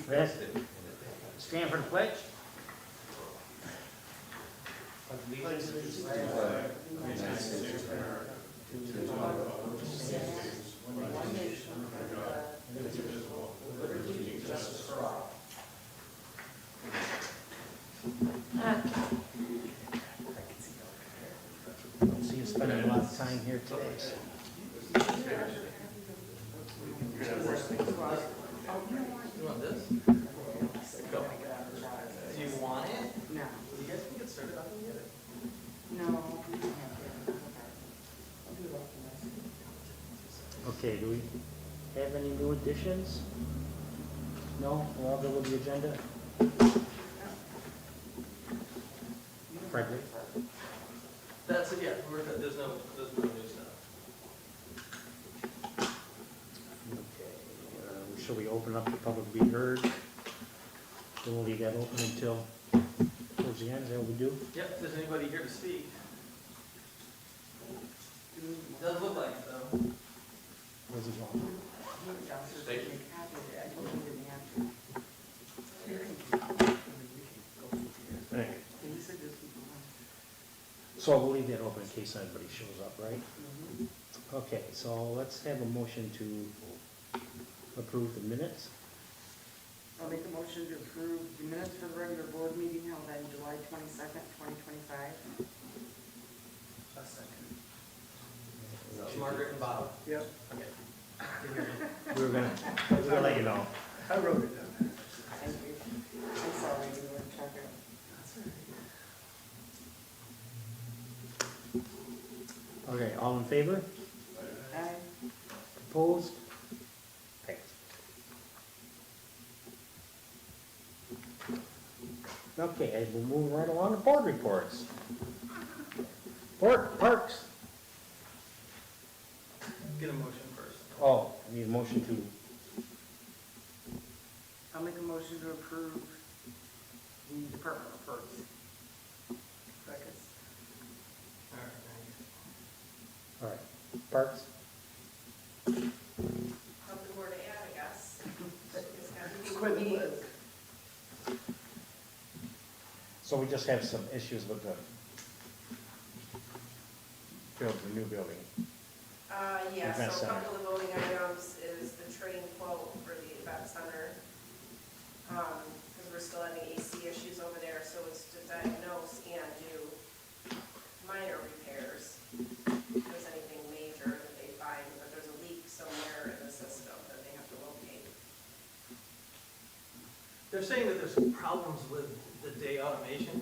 Stand for the pledge. See you spending a lot of time here today. You want this? Go. Do you want it? No. You guys can get started. I can get it. No. Okay, do we have any new additions? No? We're all good with the agenda? Frederick? That's it, yeah, we're good. There's no new stuff. Okay, shall we open up the public to be heard? Then we'll leave that open until towards the end, is that what we do? Yep, if there's anybody here to speak. Doesn't look like it though. Where's he going? Right. So we'll leave that open in case anybody shows up, right? Okay, so let's have a motion to approve the minutes. I'll make a motion to approve the minutes for the regular board meeting held on July 22nd, 2025. A second. That was Margaret and Bob. Yep. Okay. We were gonna let you know. I wrote it down. Thank you. I'm sorry, we weren't checking. Okay, all in favor? Aye. Opposed? Passed. Okay, we'll move right along to board reports. Parks. Get a motion first. Oh, I need a motion to, I'll make a motion to approve the Department of Parks. Second. All right, thank you. all right, Parks? Something more to add, I guess. Just have to Quit the be- list. So we just have some issues with the new building. Yeah, Event so a center. couple of voting items is the train quote for the event center. Because we're still having AC issues over there, so it's to diagnose and do minor repairs. If there's anything major that they find, but there's a leak somewhere in the system that they have to locate. They're saying that there's problems with the day automation.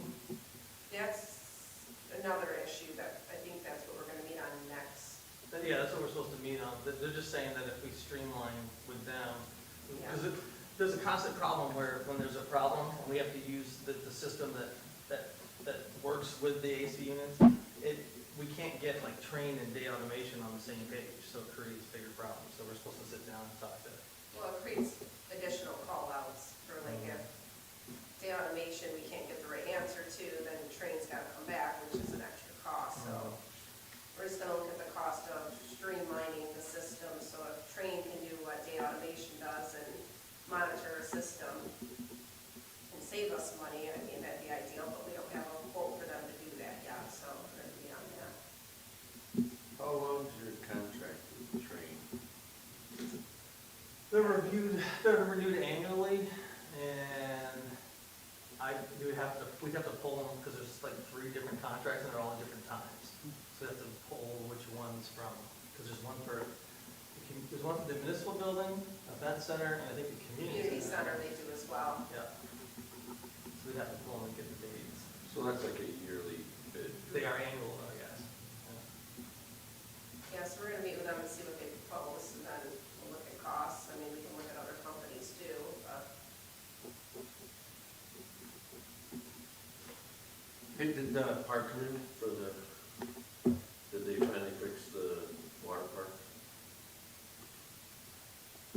That's another issue that I think that's what we're gonna meet on next. Yeah, that's what we're supposed to meet on. They're just saying that if we streamline with them, because there's a constant problem where when there's a problem, and we have to use the system that works with the AC units, we can't get like train and day automation on the same page, so it creates bigger problems. So we're supposed to sit down and talk to it. Well, it creates additional call outs for like if day automation, we can't get the right answer to, then the train's gotta come back, which is an extra cost, so. We're just gonna look at the cost of streamlining the system, so if train can do what day automation does and monitor a system and save us money, I mean, that'd be ideal, but we don't have a quote for them to do that yet, so we're gonna be on that. How long's your contract with the train? They're renewed annually, and we'd have to pull them, because there's like 3 different contracts, and they're all at different times. So we have to pull which ones from, because there's one for the municipal building, event center, and I think the Community center they do as well. Yeah. So we'd have to pull them and get the dates. So that's like a yearly bid? They are annual, I guess. Yeah, so we're gonna meet with them and see what they propose, and then we'll look at costs, I mean, we can look at other companies too, but. Hey, did the park come in for did they finally fix the water park?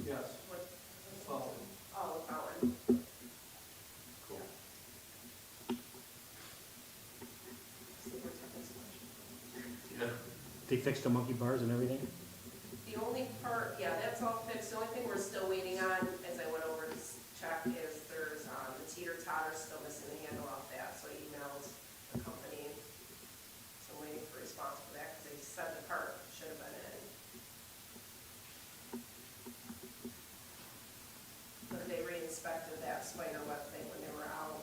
Yes. What? Well, Oh, the fountain. Cool. See where Tiffany's question. Yeah. They fixed the monkey bars and everything? The only part, yeah, that's all fixed. The only thing we're still waiting on, as I went over to check, is inspected that spider web thing when they were out.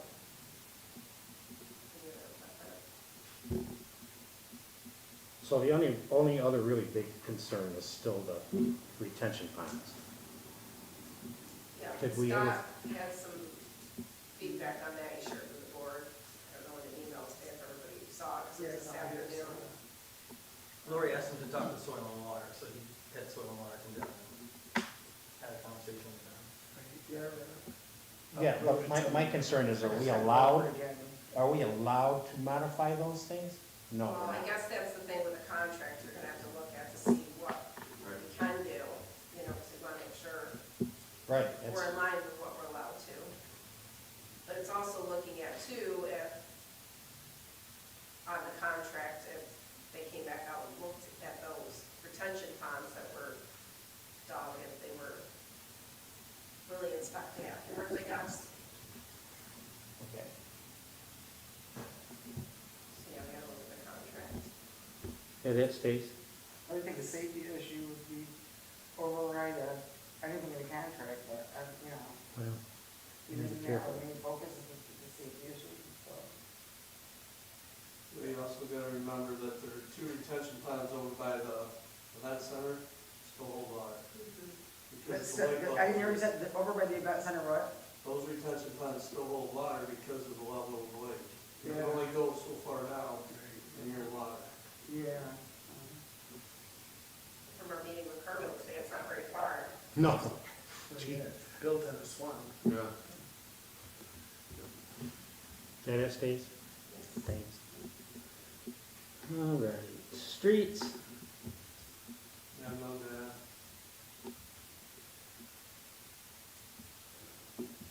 So the only other really big concern is still the retention ponds. Yeah, Did we ever- Scott had some feedback on that, he shared with the board. I don't know when the emails, if everybody saw it, because it was this afternoon. Lori asked him to talk to Soil and Water, so he had Soil and Water come down and had a conversation with them. Yeah, but my concern is, are we allowed to modify those things? No. Well, I guess that's the thing with the contract, you're gonna have to look at to see what we can do, you know, because we want to make sure Right, we're in line with what we're allowed to. But it's also looking at too, if, on the contract, if they came back out and looked at those retention ponds that were dug, if they were really inspecting afterwards, I guess. okay. So, yeah, we gotta look at the contract. Yeah, that stays. I think the safety issue would be override anything in the contract, but, you know, Well, even be now, careful. the main focus is the safety issue, so. We also gotta remember that there are 2 retention ponds over by the event center, still hold water. Because That's, the lake I level- never said, over by the event center, what? Those retention ponds still hold water because of the level of the lake. You can Yeah. only go so far down and you're in water. Yeah. From our meeting with Kermit today, it's not very far. No. Built in a swamp. Yeah. Yeah, that stays? Stays. All right, streets. Yeah, no,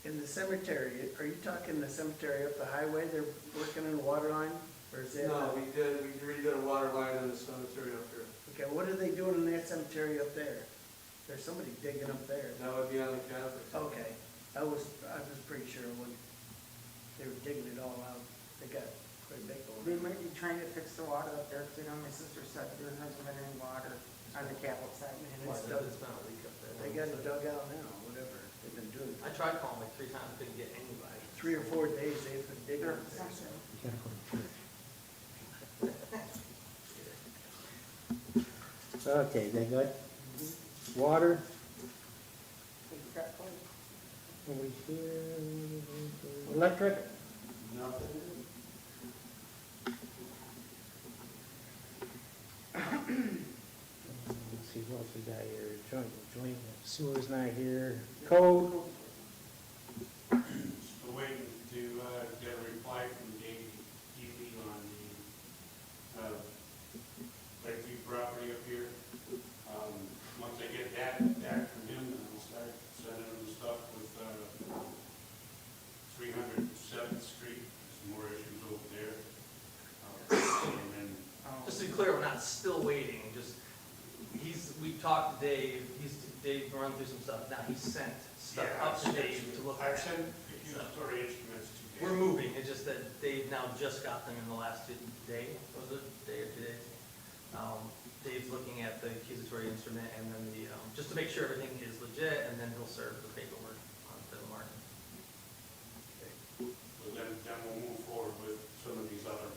In the cemetery, are you talking the cemetery up the highway, they're working on the water line? Or is that? no, we redid a water line in the cemetery up here. Okay, what are they doing in that cemetery up there? There's somebody digging up there. That would be on the Catholic. Okay, I was pretty sure when they were digging it all out, they got quite big They over might be trying to fix the water up there, because, you know, my sister said there hasn't been any water on the Catholic side. And Why, it's there's dug, been a leak up there. they got it dug out now, whatever they've been doing. I tried calling like 3 times, couldn't get anybody. 3 or 4 days they've been digging They're- up there, so. You gotta go to church. Okay, they good? Water, over here, electric, Nothing. let's see, what else we got here, joint, sewer's not here, code, Still waiting to get a reply from DEP on the Lakeview property up here. Once I get that back from him, then I'll start sending him the stuff with 307th Street, some more issues over there. And then Just to be clear, we're not still waiting, we talked to Dave, Dave run through some stuff, now he sent stuff Yeah, up to Dave to look I've at. sent accusatory instruments to Dave. We're moving, it's just that Dave now just got them in the last day, was it, day or 2 days? Dave's looking at the accusatory instrument and then just to make sure everything is legit, and then he'll serve the paperwork to the market. So then we'll move forward with some of these other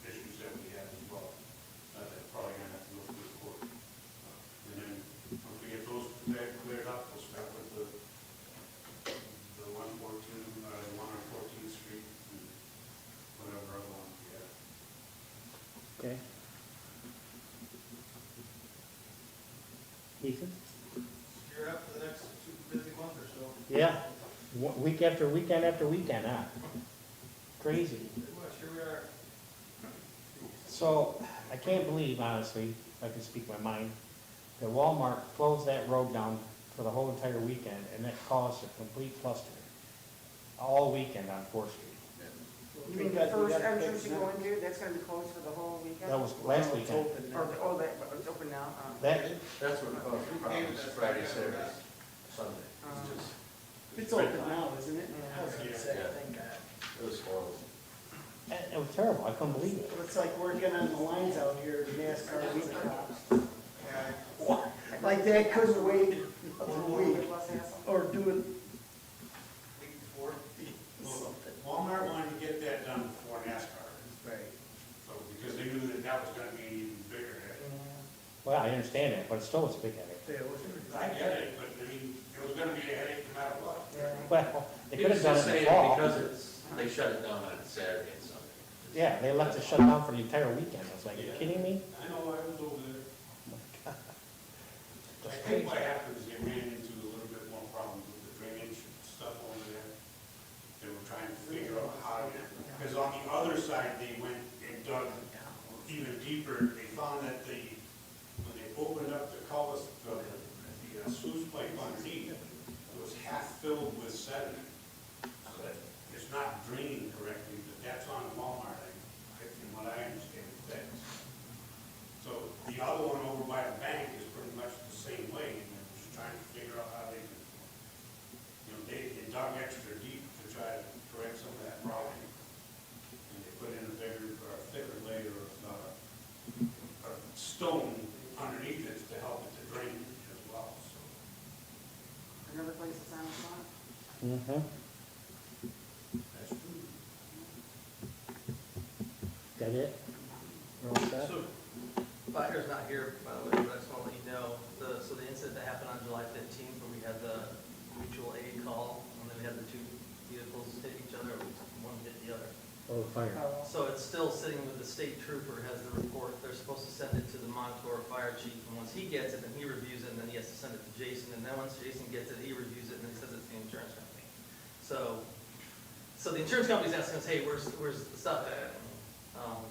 issues that we have as well. That's probably gonna have to go through the court. And then, once we get those cleared up, we'll start with the 114, 114th Street, and whatever other one we have. okay. Ethan? You're up for the next busy month or so. Yeah, week after weekend after weekend, huh? Crazy. Pretty much, here we are. So, I can't believe, honestly, if I can speak my mind, that Walmart closed that road down for the whole entire weekend, and that caused a complete cluster. All weekend on 4th Street. You mean the first entrance you go into, that's gonna be closed for the whole weekend? That was last It's weekend. open now. Oh, it's open now? That, That's what caused the problems Friday, Saturday, Sunday. It's just, It's open now, isn't it? Yeah. I was gonna say, Yeah. thank God. it was horrible. it was terrible, I couldn't believe it. It's like working on the lines out here, the NASCAR week cops. Like that couldn't wait another week, or do it I understand that, but still it's a big headache. Yeah, it was pretty. I get it, but I mean, it was gonna be a headache no matter what. Well, they He could was have done just it in the saying fall. because they shut it down on Saturday and Sunday. Yeah, they left it shut down for the entire weekend. I was like, you Yeah. kidding me? I know, I was over there. I Just think crazy. what happened is they ran into a little bit more problems with the drainage stuff over there. They were trying to figure out how to, because on the other side, they went and dug even deeper. They found that when they opened up the the sluice pipe underneath, it was half filled with sediment. So that it's not draining correctly, but that's on Walmart, from what I understand, fixed. So the other one over by the bank is pretty much the same way, and they're just trying to figure out how they can, they dug extra deep to try to correct some of that problem. And they put in a thicker layer of stone underneath it to help it to drain as well, so. Another place to sign us on? Mm-hmm. That's true. That it? We're all set? So, Byer's not here, by the way, but I just want to let you know, so the incident that happened on July 15th, where we had the mutual aid call, and then we had the two vehicles hit each other, one hit the other. Oh, fire. So it's still sitting with the state trooper, has the report, they're supposed to send it to the Montour fire chief, and once he gets it, then he reviews it, and then he has to send it to Jason, and then once Jason gets it, he reviews it, and then he sends it to the insurance company. So the insurance company's asking us, hey, where's the stuff at?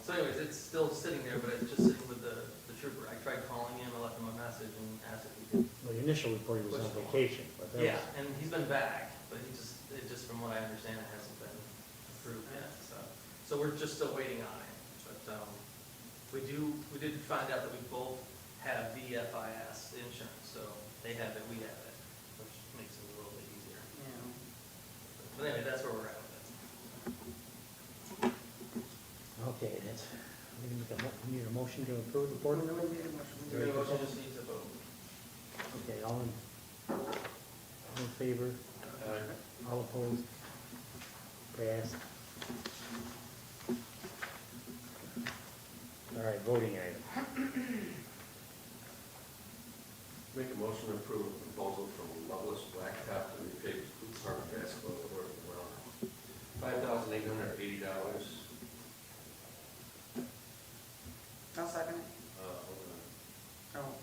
So anyways, it's still sitting there, but it's just sitting with the trooper. I tried calling him, I left him a message and asked if he could. Well, the initial report he was on vacation, but that Yeah, was, and he's been back, but it just from what I understand, it hasn't been approved yet, so we're just still waiting on it. But, we did find out that we both have VFIS insurance, so they have it, we have it, which makes it a little bit easier. Yeah. But anyway, that's where we're at with it. okay, that's, we need a motion to approve the report? We really need a motion. We Your need a motion motion. just needs a vote. Okay, all in favor? All opposed? Passed. All right, voting item. Make a motion to approve a proposal from Loveless Blacktop to repave Blue Park basketball court around $5,880. I'll second it. Hold on. Oh,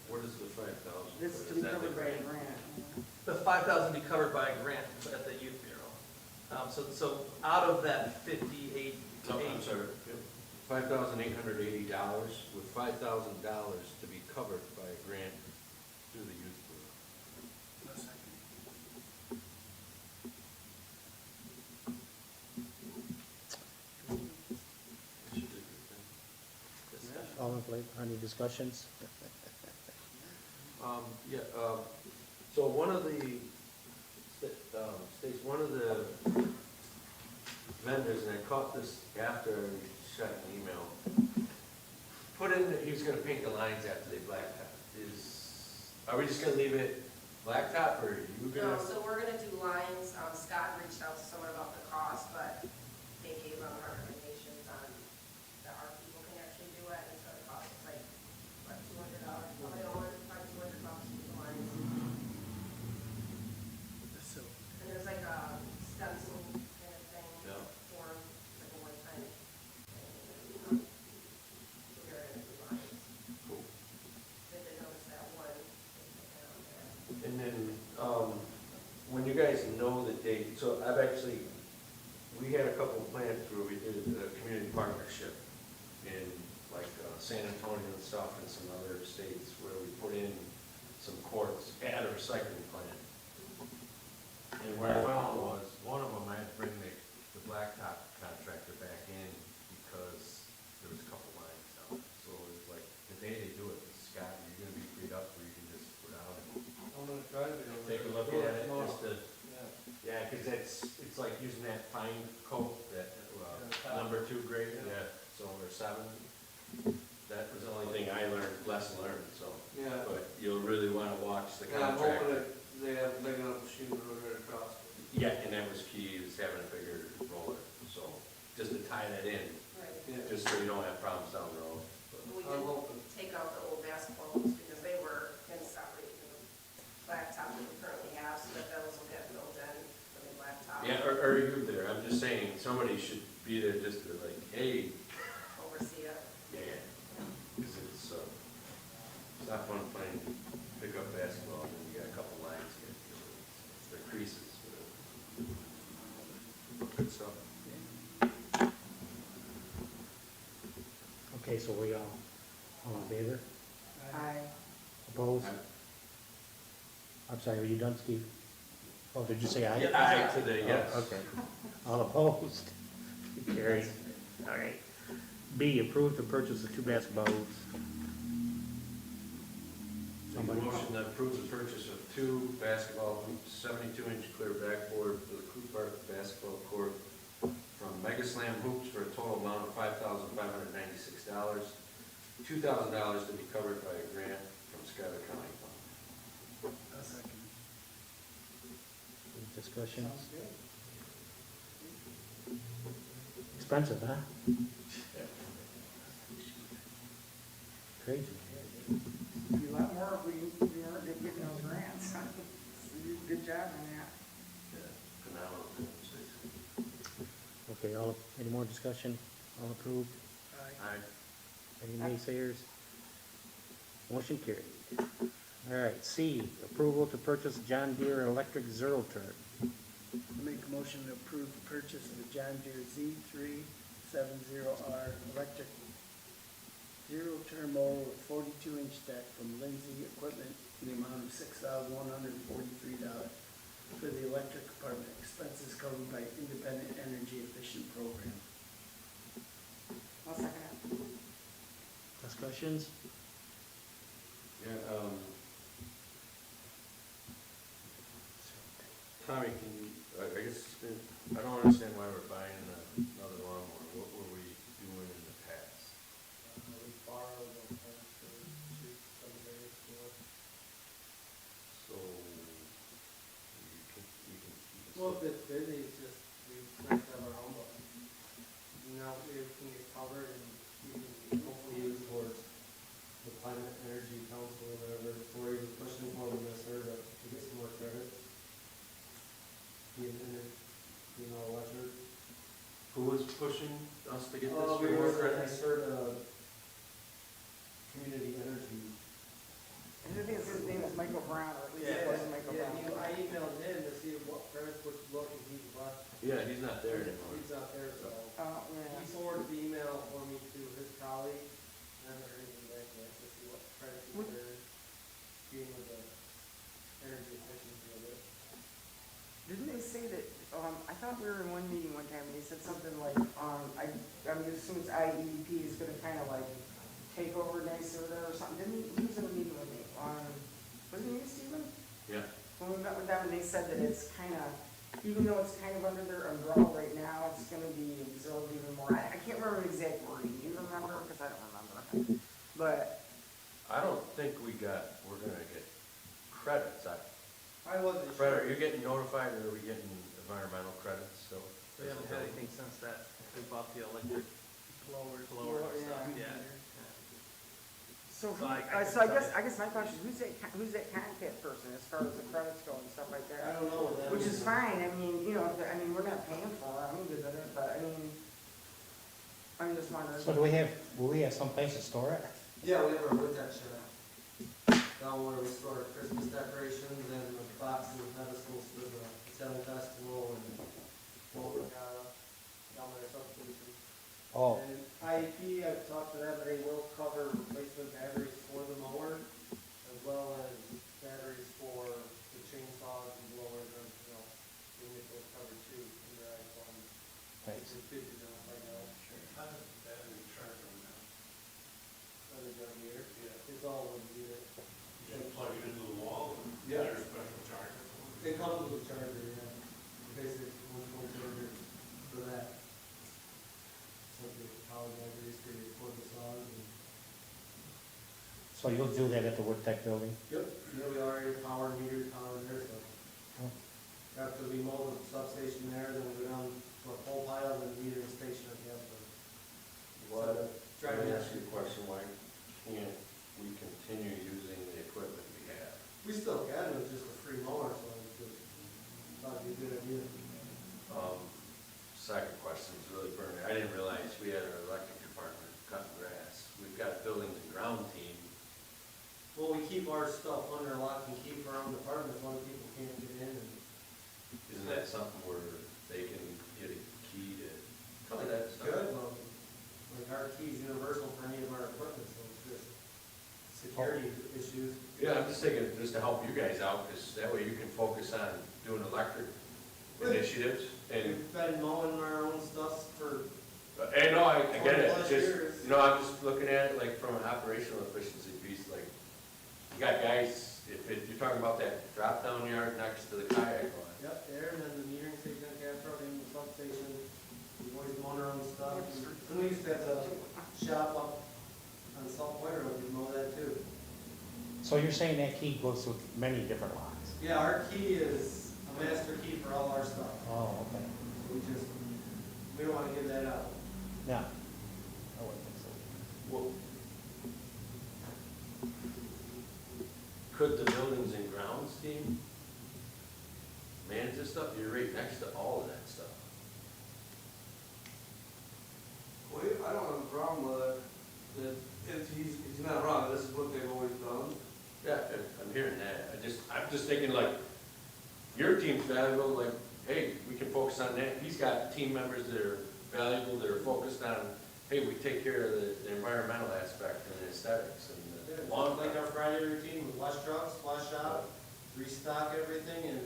What is the 5,000? this is to be covered by a grant. The 5,000 be covered by a grant at the youth bureau. So out of that 58. No, I'm sorry, $5,880 with $5,000 to be covered by a grant through the youth bureau. All in favor, any discussions? Yeah, so one of the, Stace, one of the vendors, and I caught this after I shot an email, put in that he was gonna paint the lines after they blacktop. Are we just gonna leave it blacktop, or are you No, gonna? so we're gonna do lines, Scott reached out to someone about the cost, but they gave them recommendations on that our people can actually do it, and so the cost is like, what, $200, probably over, like $200 for the lines. So, And there's like a stencil kind of thing, Yeah. form, like a one-time. thing. So we're gonna do lines. Cool. They did notice that one, they put that on there. And then, when you guys know the date, so I've actually, we had a couple of plans where we did a community partnership in like San Antonio and stuff and some other states where we put in some courts at a recycling plant. And what I found was, one of them I had to bring the blacktop contractor back in because there was a couple lines down. So it was like, the day they do it, Scott, you're gonna be freed up where you can just go down and I'm gonna try to go. take a look at it, Tomorrow. just to, Yeah. yeah, cause it's like using that fine coat, that, Yeah. number 2 grade, yeah, so or 7. That was the only thing I learned, lesson learned, so. Yeah. But you'll really wanna watch the Yeah, I'm hoping contractor. that they have a big enough machine to roll right across. Yeah, and that was key, is having a bigger roller, so, just to tie that in, Right. Yeah. just so you don't have problems down the road. But are you there? I'm just saying, somebody should be there just to like, hey, Oversee it. yeah. Because it's not fun playing pickup basketball, and you got a couple lines here. They're creases. Good stuff. Okay, so we all in favor? Aye. Opposed? I'm sorry, are you done, Steve? Oh, did you say aye? Yeah. Aye today, yes. Oh, okay. All opposed? Carried. All right. B, approve the purchase of 2 basketball hoops. Make a motion that approves the purchase of 2 basketball hoops, 72-inch clear backboard for the Crew Park basketball court from Mega Slam Hoops for a total amount of $5,596. $2,000 to be covered by a grant from Schuyler County Fund. A second. Any discussion? Sounds good. Expensive, huh? Crazy. Be a lot more if we weren't getting those grants. So you did a good job on that. Yeah, phenomenal demonstration. Okay, any more discussion? All approved? Aye. Any naysayers? Motion carried. All right, C, approval to purchase John Deere electric zero turn. I make a motion to approve the purchase of a John Deere Z370R electric zero-turn mower with 42-inch deck from Lindsay Equipment in the amount of $6,143 for the electric department. Expenses covered by Independent Energy Efficient Program. I'll second it. Discussions? Yeah, Tommy, can you, I guess, I don't understand why we're buying another lawnmower. What were we doing in the past? We borrowed them for shoot some days for. So, you can. Well, if it's busy, it's just, we like to have our own, but now everything is covered and you can hopefully use towards the climate energy council or whatever, or even pushing for them this year to get some more credits. Electric. Who was pushing us to get this? We for were, more I credits? started, community energy. I think his name is Michael Brown, or at least it was Michael Yeah, Brown. I emailed him to see what credits would look, and he's left. Yeah, he's not there anymore. He's not there, so. Oh, yeah. He forwarded the email for me to his colleague, and I haven't heard anything back yet to see what credits they're getting with the energy efficiency of it. Didn't they say that, I thought we were in one meeting one time, and they said something like, I'm gonna assume it's IEP is gonna kinda like take over NYSERDA or something, he was in a meeting with me, wasn't you, Stephen? Yeah. When we met with them, and they said that it's kinda, even though it's kind of under their umbrella right now, it's gonna be absorbed even more, I can't remember the exact wording, do you remember? Because I don't remember, but, I don't think we're gonna get credits. I wasn't Fred, sure. are you getting notified, or are we getting environmental credits still? We haven't had anything since that, we bought the electric Blowers. blower and stuff, Yeah. yeah. so, So I so couldn't I tell you. guess my question is, who's that contact person as far as the credits go and stuff like I that? don't know what that Which is is. fine, I mean, you know, we're not paying for it, I'm good with it, but I mean, I'm just wondering. So will we have some place to store it? Yeah, we have our wood deck shed. Down where we store Christmas decorations and the boxes of pedestals for the Italian festival and what we got down there substation. Oh, And IEP, I've talked to them, they will cover replacement batteries for the mower, as well as batteries for the chainsaws and blowers, and, you know, they get those covered too, in their iPhone. thanks. It's 50 now, right now. How does that charge them now? Other John Deere. Yeah. It's all one unit. You just plug it into the wall, and Yeah. there's a special charger for it? It comes with a charger, yeah. Basically, one charger for that. So the power batteries for your cordless saws and. So you'll do that at the Wood Tech building? Yep. Yeah, we already power meter, power there, so. Oh. After we mow the substation there, then we go down to a pole pile and metering station at the other. What, let Driving me that. ask you a question, why can't we continue using the equipment we have? We still can, it's just a free mower, so it's just, thought it'd be a good idea. issues. Yeah, I'm just thinking, just to help you guys out, because that way you can focus on doing electric initiatives, and, We've been mowing our own stuff for, and no, I get it, 20+ it's just, years. you know, I'm just looking at it like from an operational efficiency piece, like, you got guys, if you're talking about that drop-down yard next to the kayak lawn, yep, there, and then the metering station on Cat Road and the substation. We've always mown our own stuff. And we used to have the shop up on Salt Point Road, we mow that too. So you're saying that key goes with many different lots? Yeah, our key is a master key for all our stuff. Oh, okay. We don't wanna give that out. Yeah. I wouldn't think so. well, could the buildings and grounds team manage this stuff? You're right next to all of that stuff. Well, I don't have a problem with it, that if he's not wrong, this is what they've always done. Yeah, I'm hearing that. I'm just thinking like, your team's valuable, like, hey, we can focus on that. He's got team members that are valuable, that are focused on, hey, we take care of the environmental aspect and the aesthetics and the lawn. Like our Friday routine with wash trucks, wash shop, restock everything, and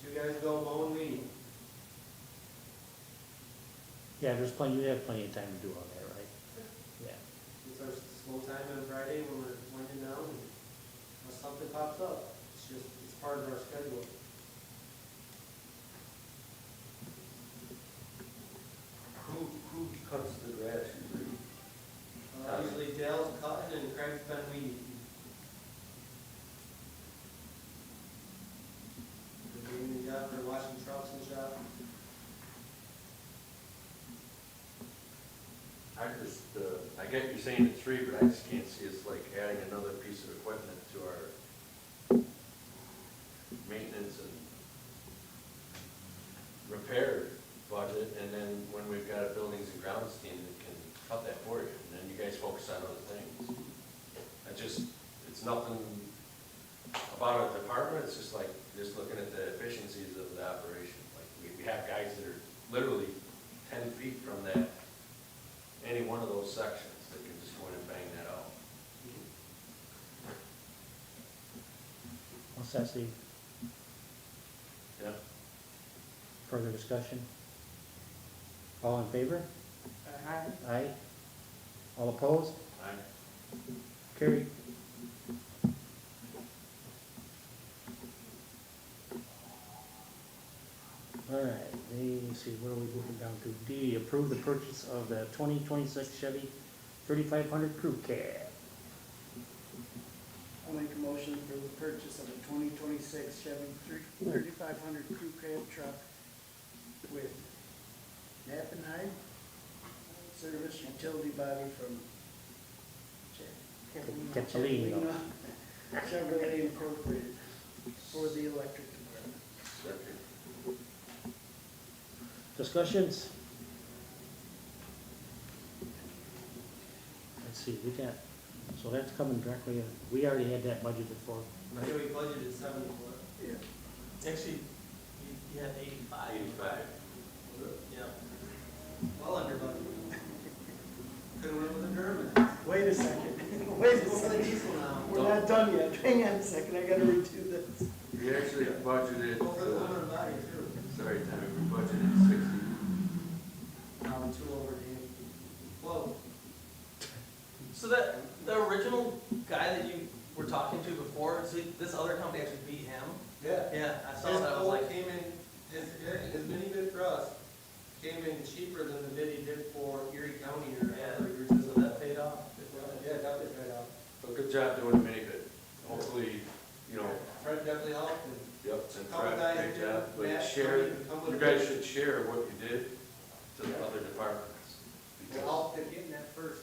two guys go mow and weed. Yeah, you have plenty of time to do all that, right? Yeah. It's our slow time on Friday when we're winding down, and unless something pops up, it's part of our schedule. Who cuts the grass usually? Usually Dale's cutting and Craig's been weeding. The weeding job, they're washing trucks and shop. I get you saying it's free, but I just can't see it's like adding another piece of equipment to our maintenance and repair budget, and then when we've got a buildings and grounds team that can cut that for you, and then you guys focus on other things. It's nothing about a department, it's just like, just looking at the efficiencies of the operation. Like, we have guys that are literally 10 feet from that, any one of those sections that can just go in and bang that out. What's that, Steve? Yeah. Further discussion? All in favor? Aye. All opposed? Aye. Carried. All right, let's see, where are we moving down to? D, approve the purchase of the 2026 Chevy 3500 Crew Cab. I'll make a motion for the purchase of a 2026 Chevy 3500 Crew Cab truck with nap and hide service utility body from Catalina. Chevrolet Incorporated for the electric department. Second. Discussions? Let's see, so that's coming directly, we already had that budgeted for, I know we budgeted 70 for it. Yeah. Actually, you had 85. 85. Yeah. Well under budget. Could've went with a German. Wait a second, wait a Go for the second. diesel now. We're not done yet. Hang on a second, I gotta redo this. We actually budgeted, Go for the woman body too. sorry, Tommy, we budgeted 60. Two over Dan. Whoa. So the original guy that you were talking to before, so this other company actually beat him? Yeah. Yeah, I saw His that, I was quote like, came in, his mini bid for us came in cheaper than the bid he did for Erie County or. yeah, or- so that paid off. Yeah, definitely paid off. So good job doing the mini bid. Hopefully, you know, Fred definitely helped, and yep, and Couple Fred, guys great here, job. But Matt, share, Tony, and couple you of- guys should share what you did to the other departments. it Because helped in getting that first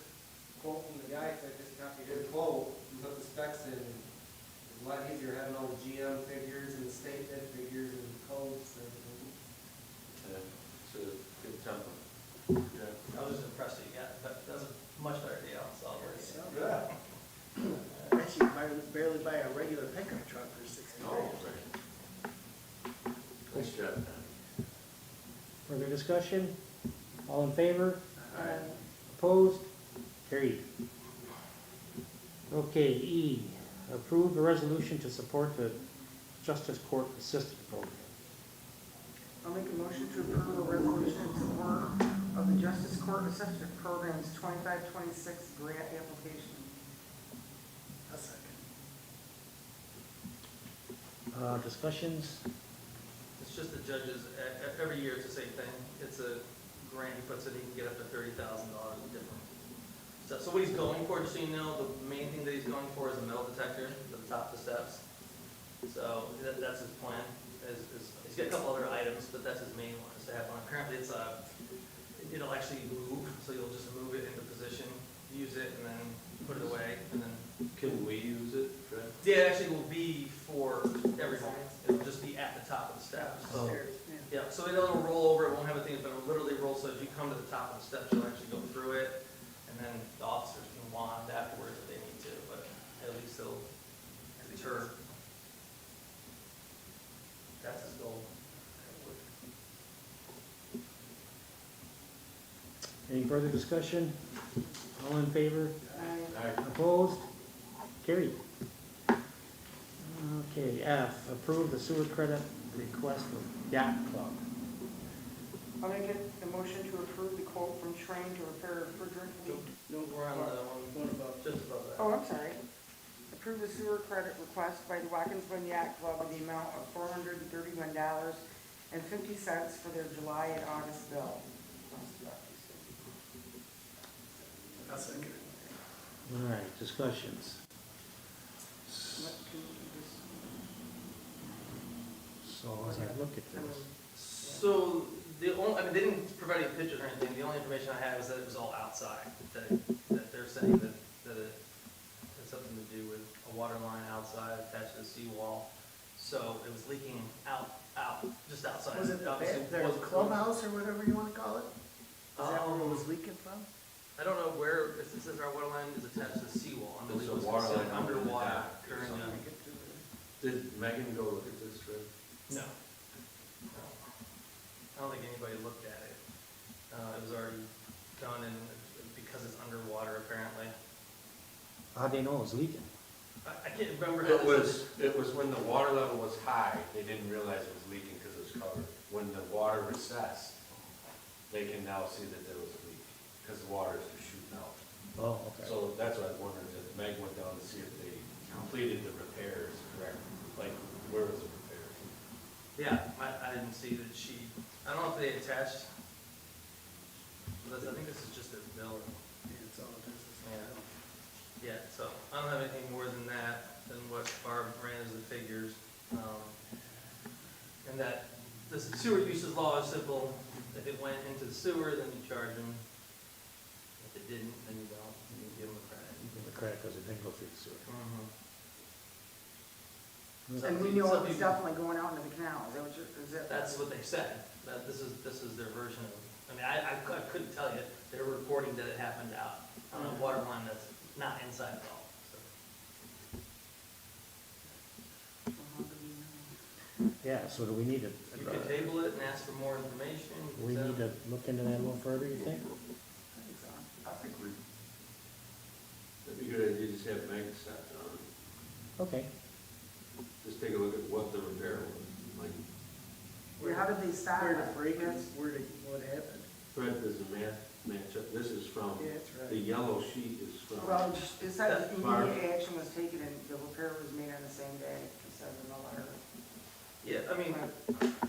quote from the guy, so I just copied his quote and put the specs in. It's a lot easier having all the GM figures and the state bid figures and codes and everything. it's a good template. Yeah. I was just impressed that you got, that was a much better deal, so. Yeah. Actually, barely buy a regular pickup truck for 60 grand. Nice job, Tommy. further discussion? All in favor? Aye. Opposed? Carried. Okay, E, approve the resolution to support the Justice Court Assistance Program. I'll make a motion to approve a resolution in support of the Justice Court Assessment Program's 25-26 grant application. A second. Discussions? It's just the judges, every year it's the same thing. It's a grant he puts in, he can get up to $30,000 in different stuff. So what he's going for, just so you know, the main thing that he's going for is a metal detector at the top of the steps. So that's his plan. He's got a couple other items, but that's his main one, is to have one. Apparently it'll actually move, so you'll just move it into position, use it, and then put it away, and then. Can we use it, Fred? Yeah, it actually will be for everyone. It'll just be at the top of the steps. So, yeah, so it'll roll over, it won't have a thing, but it'll literally roll, so if you come to the top of the steps, you'll actually go through it, and then the officers can wand afterwards if they need to, but at least they'll deter. That's his goal. Any further discussion? All in favor? Aye. Opposed? Carried. Okay, F, approve the sewer credit request for Yacht Club. I'll make it a motion to approve the quote from Train to repair a refrigerant leak. No, we're on the one above, just above that. Oh, I'm sorry. Approve the sewer credit request by the Watkinsville Yacht Club in the amount of $431.50 for their July and August bill. A second. All right, discussions. So as I look at this, So, the only, I mean, they didn't provide any pictures or anything, the only information I have is that it was all outside, that they're saying that it had something to do with a water line outside attached to the seawall, so it was leaking out, just outside. Was it Obviously, their wasn't- clubhouse or whatever you wanna call it? Is that where it was leaking from? I don't know where, it says our water line is attached to the seawall, I believe There's a it was water considered line under the underwater dock or during the. something. Did Megan go look at this, Fred? No. I don't think anybody looked at it. It was already done and because it's underwater apparently. how'd they know it was leaking? I can't remember how It this is. it was when the water level was high, they didn't realize it was leaking because it was covered. When the water recessed, they can now see that there was a leak, because the water is just shooting out. Oh, okay. So that's what I was wondering, if Meg went down to see if they completed the repairs correctly, like, where was the repairs? Yeah, I didn't see that she, I don't know if they attached. I think this is just their bill. Yeah, it's all this is. Yeah, so I don't have anything more than that, than what Barb ran as the figures. And that the sewer uses law is simple. If it went into the sewer, then you charge them. If it didn't, then you don't. You give them a credit. You give the credit because it didn't go through the sewer. And we know it's definitely going out into the canal, is that what you're, is that? That's what they said. That this is their version of. I mean, I couldn't tell you. They were reporting that it happened out on a water line that's not inside at all. So Yeah, so do we need to, you can table it and ask for more information. You can we send need to look into that a little further, you think? I think that'd be a good idea, just have Meg stop down, Okay. just take a look at what the repair was, like, Yeah, how did they stop Where it? the break is, what happened? Fred, does the match up, this is from, Yeah, that's the right. yellow sheet is from. Well, it said Barb. immediate action was taken and the repair was made on the same day, it says in the letter. Yeah, I mean,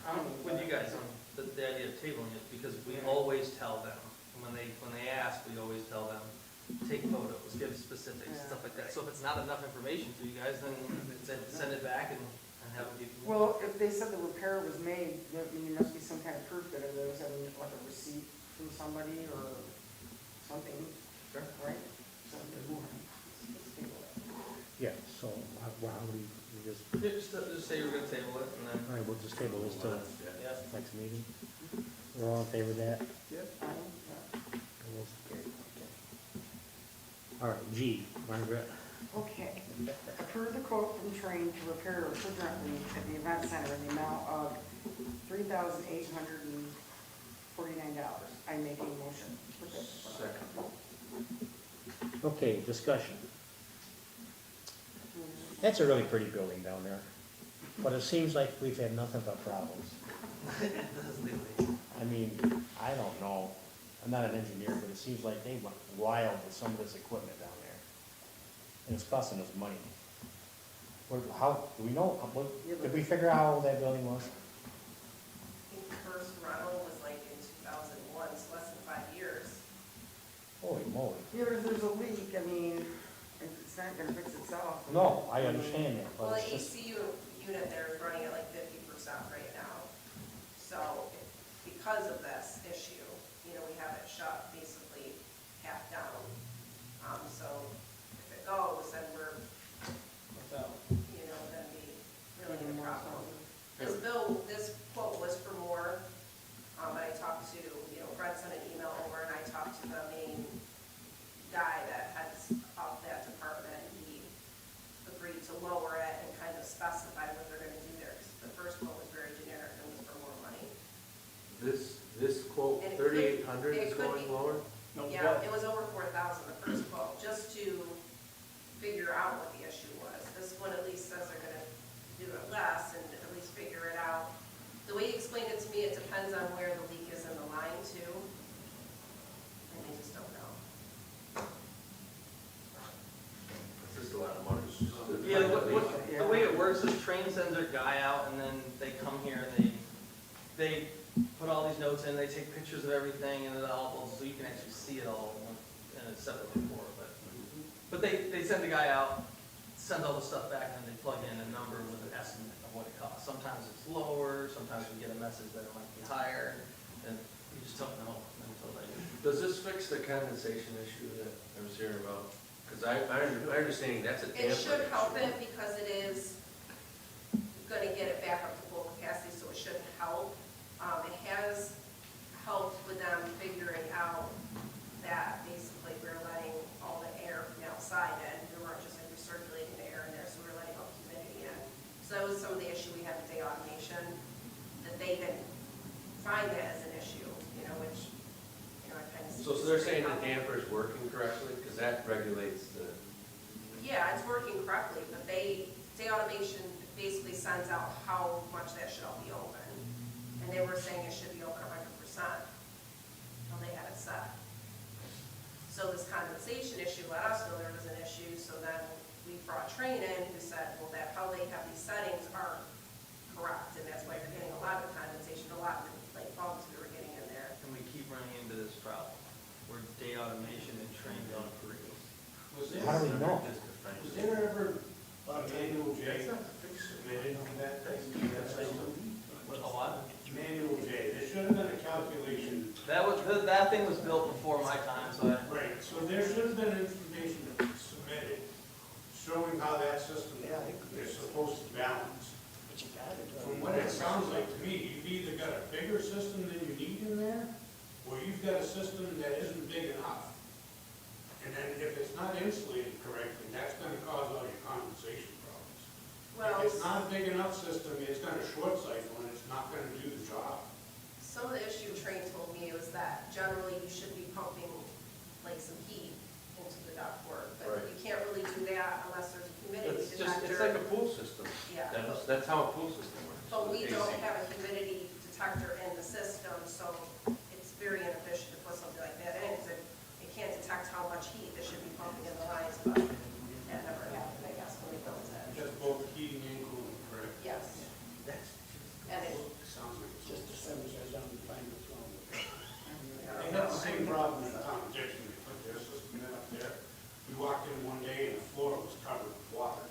I'm with you guys on the idea of tabling it, because we always tell them, when they ask, we always tell them, take photos, give specifics, Yeah. stuff like that. So if it's not enough information for you guys, then send it back and have them give you. Well, if they said the repair was made, I mean, there must be some kind of proof that it was, I mean, like a receipt from somebody or something, Sure. right? Something more. Let's table it. Yeah, so how do we just, Yeah, just say you're gonna table it, and then, all right, we'll just table this till yeah. next meeting. We're all in favor of that? Yep. Okay. All right, G, Margaret. Okay. Approve the quote from Train to repair a refrigerant leak at the event center in the amount of $3,849. I'm making a motion. Second. Okay, discussion. That's a really pretty building down there, but it seems like we've had nothing but problems. I mean, I don't know, I'm not an engineer, but it seems like they went wild with some of this equipment down there. And it's costing us money. How, do we know, did we figure out how old that building was? I think the first rental was like in 2001, so less than 5 years. Holy moly. Yeah, but if there's a leak, I mean, it's not gonna fix itself. No, I understand that, Well, but the it's just, AC unit there is running at like 50% right now. So because of this issue, you know, we have it shut basically half down. So if it goes, then we're, you know, then we really have a problem. This quote was for more. I talked to, you know, Fred sent an email over and I talked to the main guy that heads up that department. He agreed to lower it and kind of specify what they're gonna do there. 'Cause the first quote was very generic and was for more money. This quote, And it could- 3,800 is it could going be- lower? Yeah, it was over 4,000, the first quote, just to figure out what the issue was. This one at least says they're gonna do it less and at least figure it out. The way he explained it to me, it depends on where the leak is in the line too. And they just don't know. It's just a lot of money. Yeah, the way it works is Train sends their guy out and then they come here and they put all these notes in, they take pictures of everything and it all, so you can actually see it all in a separate report, but they send the guy out, send all the stuff back, and then they plug in a number with an estimate of what it costs. Sometimes it's lower, sometimes we get a message that it might be higher, and we just don't know until they. Does this fix the condensation issue that I was hearing about? Because my understanding that's a damper It should help issue. it because it is gonna get it back up to full capacity, so it should help. It has helped with them figuring out that basically we're letting all the air from the outside in. We weren't just like recirculating the air in there, so we're letting all humidity in. So that was some of the issue we had with day automation, that they didn't find that as an issue, you know, which, you know, I kind of. So they're saying the damper is working correctly? Because that regulates the, Yeah, it's working correctly, but day automation basically sends out how much that should all be open. And they were saying it should be open 100%, until they had it set. So this condensation issue let us know there was an issue, so then we brought Train in, who said, well, that how they have these settings aren't correct, and that's why you're getting a lot of condensation, a lot of like bumps we were getting in there. And we keep running into this problem, where day automation and Train don't agree. how do we know? Was there ever a manual J submitted to that system? A lot. Manual J, there should have been a calculation. That thing was built before my time, so Right, so there should have been information submitted showing how that system is supposed to balance. But you got it. From what it sounds like to me, you've either got a bigger system than you need in there, or you've got a system that isn't big enough. And then if it's not insulated correctly, that's gonna cause all your condensation problems. Well, If it's not a big enough system, it's gonna short cycle and it's not gonna do the job. some of the issue Train told me was that generally you should be pumping like some heat into the ductwork, but Right. you can't really do that unless there's a humidity it's detector. just, it's like a pool system. Yeah. That's how a pool system works. But we AC. don't have a humidity detector in the system, so it's very inefficient to put something like that in, because it can't detect how much heat that should be pumping in the lines, but that never happened, I guess, when we built it. That's both heating and cooling, correct? Yes, and it, Sounds like it's Just to send us down and find what's wrong with it. They had the same problem in town, Dixon, they put their system in up there. We walked in one day and the floor was covered with water.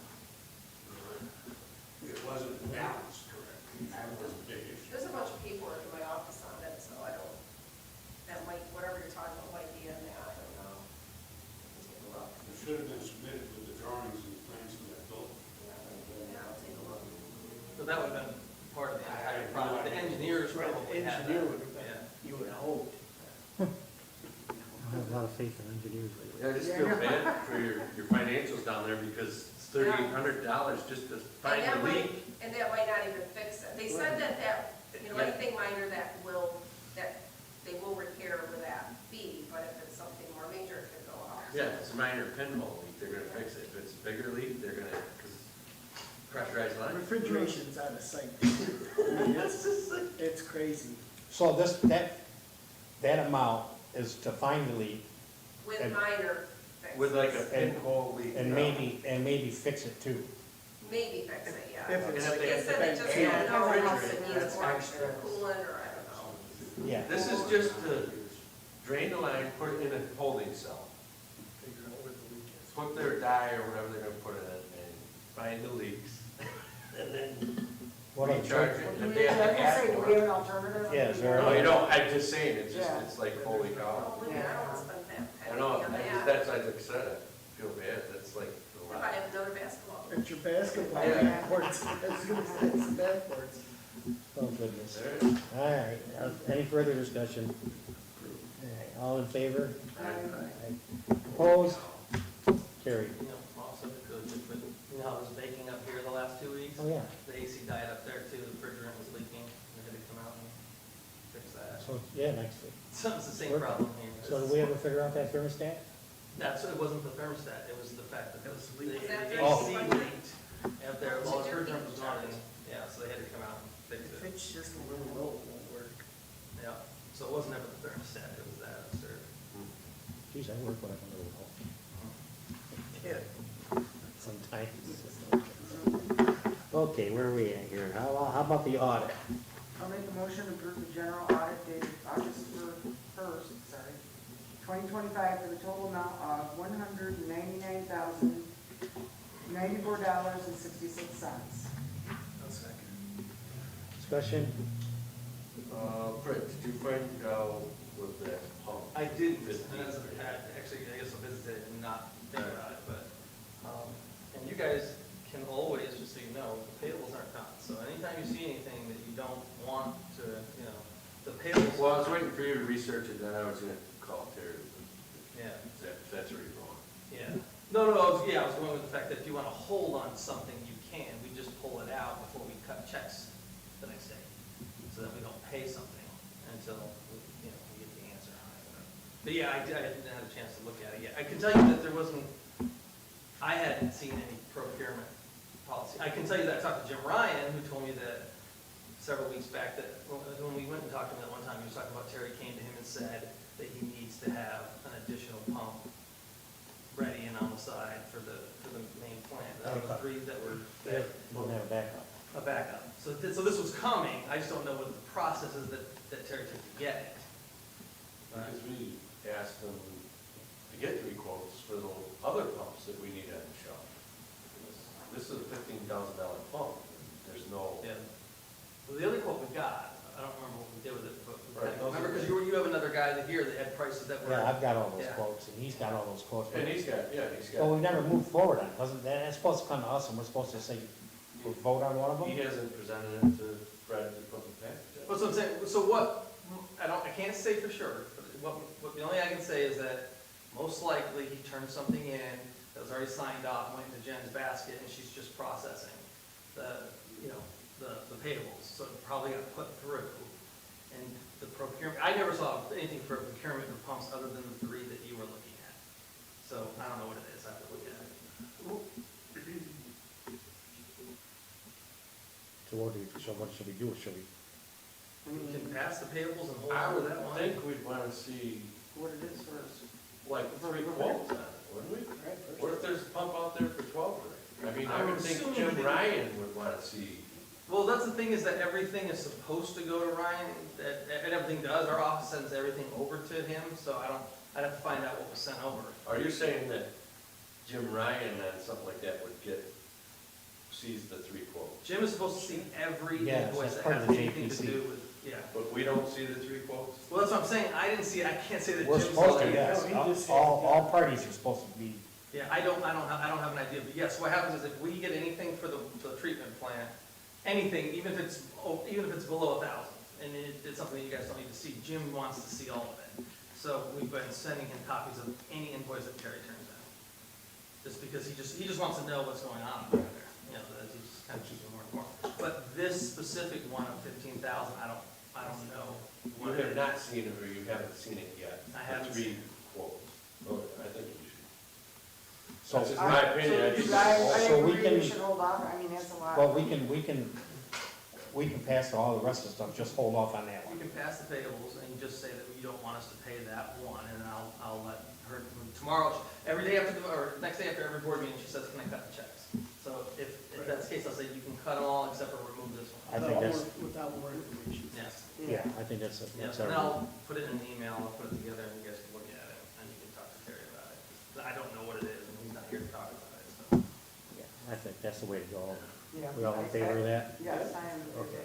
It wasn't balanced correctly, that was a big issue. there's a bunch of paperwork in my office on it, so I don't, that might, whatever you're talking about might be in there, I don't know. Take a look. It should have been submitted with the drawings and plans for that building. Yeah, I'll take a look. So that would have been part of the entire project. The engineers Right, probably had engineer that. would have Yeah. been, you would have hoped. I have a lot of faith in engineers lately. Yeah, I just feel bad for your financials down there because it's $3,800 just to find the leak. And that might not even fix it. They said that, you know, Yeah. anything minor that they will repair with that fee, but if it's something more major, it could go off. Yeah, if it's a minor pinhole leak, they're gonna fix it. If it's a bigger leak, they're gonna, because Pressurized line? Refrigeration's out of sight. I mean, it's crazy. So that amount is to find the leak With And- minor fixes. With like a pinhole leak. and maybe fix it too. Maybe fix it, yeah. If it's- And if They said they just Yeah. don't know what else it Refrigerator, needs, that's more extra. coolant, or I don't know. Yeah. This is just to drain the line, put it in a holding cell. Figure out where the leak is. Put their dye or whatever they're gonna put in it and find the leaks. And then What other recharge choice? it. Do And we, if they I have was to gonna ask say, do for we it. have an alternative? Yeah, is there a- No, you don't, I'm just saying, it's just, Yeah. it's like, holy cow. Oh, man, I don't wanna spend that I penny know, on that. that's, like I said, I feel bad, that's like a If I lot. have another basketball. It's your basketball Yeah. courts. I was gonna say, it's the backboards. Oh, goodness. There it is. All right, any further discussion? All right, all in favor? Opposed? Carried. You know, also, you know how it was baking up here the last 2 weeks? Oh, yeah. The AC died up there too, the refrigerant was leaking, they had to come out and fix that. So, yeah, next week. So it's the same problem here. So did we ever figure out that thermostat? That's, it wasn't the thermostat, it was the fact that the Was that the the AC Oh. leaked out there, all the refrigerant was gone, and, yeah, so they had to come out and fix If it. it's just a little low, it won't work. Yeah, so it wasn't ever the thermostat, it was that absurd. Geez, I work when I'm a little old. Yeah. Sometimes. Okay, where are we at here? How about the audit? I'll make a motion to approve the general audit dated August 2025 for the total amount of $199,094.66. Discussion? Fred, did you find out with that pump? I did, Fifteen. actually, I guess I visited it and not think about it, but, and you guys can always, just so you know, the payables aren't done. So anytime you see anything that you don't want to, you know, the payables. Well, I was waiting for you to research it, then I was gonna call Terry. Yeah, If that's where you're going. yeah. No, I was going with the fact that if you want to hold on something, you can. We just pull it out before we cut checks the next day, so that we don't pay something until, we get the answer on it. But yeah, I hadn't had a chance to look at it yet. I can tell you that there wasn't, I hadn't seen any procurement policy. I can tell you that I talked to Jim Ryan, who told me that several weeks back, that when we went and talked to him that one time, he was talking about Terry came to him and said that he needs to have an additional pump ready and on the side for the main plant. Out of the three that were there, We'll have a backup. a backup. So this was coming, I just don't know what the process is that Terry took to get it. Because we asked them to get 3 quotes for the other pumps that we need on the shelf. This is a $15,000 pump, there's no. Yeah. Well, the other quote we got, I don't remember what we did with it, but Right, those remember, are- because you have another guy that here that had prices that were. Yeah, I've got all those Yeah. quotes, and he's got all those quotes. And he's got. But we've never moved forward on it, doesn't, that's supposed to come to us, and we're supposed to say, we'll vote on one of He them? hasn't presented it to Fred to put in the package. That's what I'm saying, so what, I can't say for sure, but the only I can say is that most likely he turned something in that was already signed off, went into Jen's basket, and she's just processing the payables, so it probably got put through. And the procurement, I never saw anything for procurement for pumps other than the 3 that you were looking at. So I don't know what it is, I have to look at it. So what should we do? Should we? We can pass the payables and hold I on to would that one. think we'd want to see What it is first. like 3 quotes on it, wouldn't we? What if there's a pump out there for 12 grand? I mean, I I'm would think assuming Jim they- Ryan would want to see. Well, that's the thing, is that everything is supposed to go to Ryan, and everything does, our office sends everything over to him, so I'd have to find out what was sent over. Are you saying that Jim Ryan on something like that would sees the 3 quotes? Jim is supposed to see every Yes, invoice that's that part has of the anything to JPC. do with, yeah. But we don't see the 3 quotes? Well, that's what I'm saying, I didn't see it, I can't say that We're Jim supposed saw to, it. yes. No, he just said- All parties are supposed to be, Yeah, I don't have an idea, but yes, what happens is if we get anything for the treatment plant, anything, even if it's below 1,000, and it's something that you guys don't need to see, Jim wants to see all of it. So we've been sending him copies of any invoice that Terry turns in. Just because he just wants to know what's going on over there, that he's just kind of keeping more informed. But this specific one of 15,000, I don't know. You what it have is. not seen it, or you haven't seen it yet? I haven't The 3 seen it. quotes. Oh, I think you should. So, That's just my opinion, I think. I So we agree, can- we should hold off, I mean, that's a lot. but we can pass all the rest of the stuff, just hold off on that You one. can pass the payables and just say that you don't want us to pay that one, and I'll let her, tomorrow, every day after, or next day after every board meeting, she says, can I cut the checks? So if that's the case, I'll say you can cut them all except for remove this I one. think that's, Without more information. Yes, yeah, I think that's, yes, that's and our, I'll put it in an email, I'll put it together, and you guys can look at it, and you can talk to Terry about it. I don't know what it is, and he's not here to talk about it, so. I think that's the way to go. Yeah. We all in favor of that? Yes, I am. Okay.